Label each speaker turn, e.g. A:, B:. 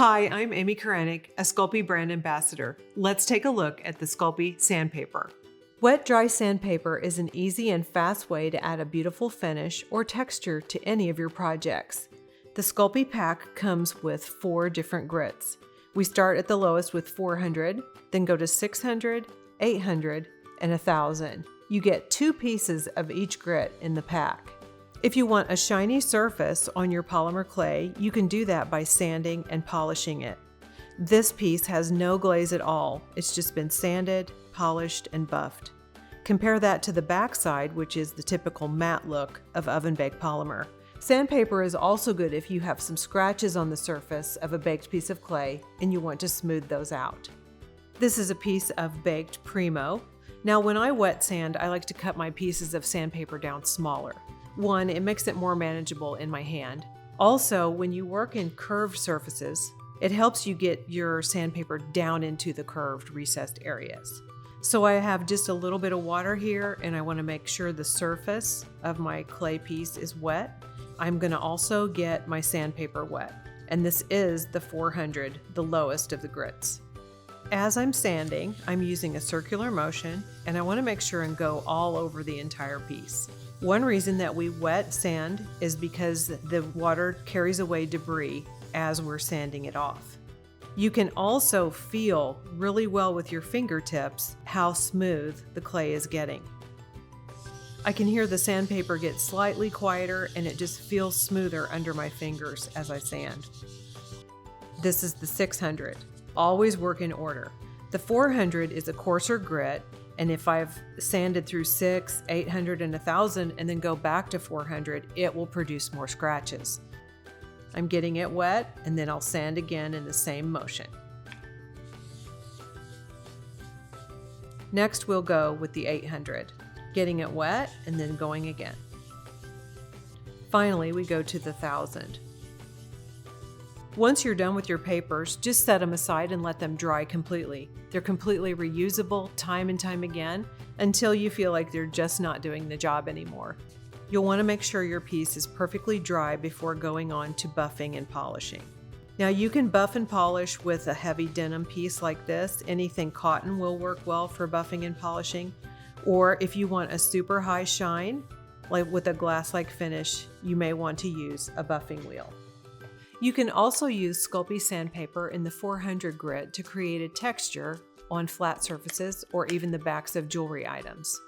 A: Hi, I'm Amy Koranek, a Sculpey brand ambassador. Let's take a look at the Sculpey Sandpaper. Wet dry sandpaper is an easy and fast way to add a beautiful finish or texture to any of your projects. The Sculpey pack comes with 4 different grits. We start at the lowest with 400, then go to 600, 800, and 1000. You get 2 pieces of each grit in the pack. If you want a shiny surface on your polymer clay, you can do that by sanding and polishing it. This piece has no glaze at all. It's just been sanded, polished, and buffed. Compare that to the backside, which is the typical matte look of oven-baked polymer. Sandpaper is also good if you have some scratches on the surface of a baked piece of clay and you want to smooth those out. This is a piece of baked Primo. Now, when I wet sand, I like to cut my pieces of sandpaper down smaller. One, it makes it more manageable in my hand. Also, when you work in curved surfaces, it helps you get your sandpaper down into the curved, recessed areas. So I have just a little bit of water here, and I want to make sure the surface of my clay piece is wet. I'm going to also get my sandpaper wet, and this is the 400, the lowest of the grits. As I'm sanding, I'm using a circular motion, and I want to make sure and go all over the entire piece. One reason that we wet sand is because the water carries away debris as we're sanding it off. You can also feel really well with your fingertips how smooth the clay is getting. I can hear the sandpaper get slightly quieter and it just feels smoother under my fingers as I sand. This is the 600. Always work in order. The 400 is a coarser grit, and if I've sanded through 600, 800, and 1000 and then go back to 400, it will produce more scratches. I'm getting it wet, and then I'll sand again in the same motion. Next, we'll go with the 800, getting it wet and then going again. Finally, we go to the 1000. Once you're done with your papers, just set them aside and let them dry completely. They're completely reusable time and time again until you feel like they're just not doing the job anymore. You'll want to make sure your piece is perfectly dry before going on to buffing and polishing. Now you can buff and polish with a heavy denim piece like this. Anything cotton will work well for buffing and polishing. Or if you want a super high shine, like with a glass-like finish, you may want to use a buffing wheel. You can also use Sculpey Sandpaper in the 400 grit to create a texture on flat surfaces or even the backs of jewelry items.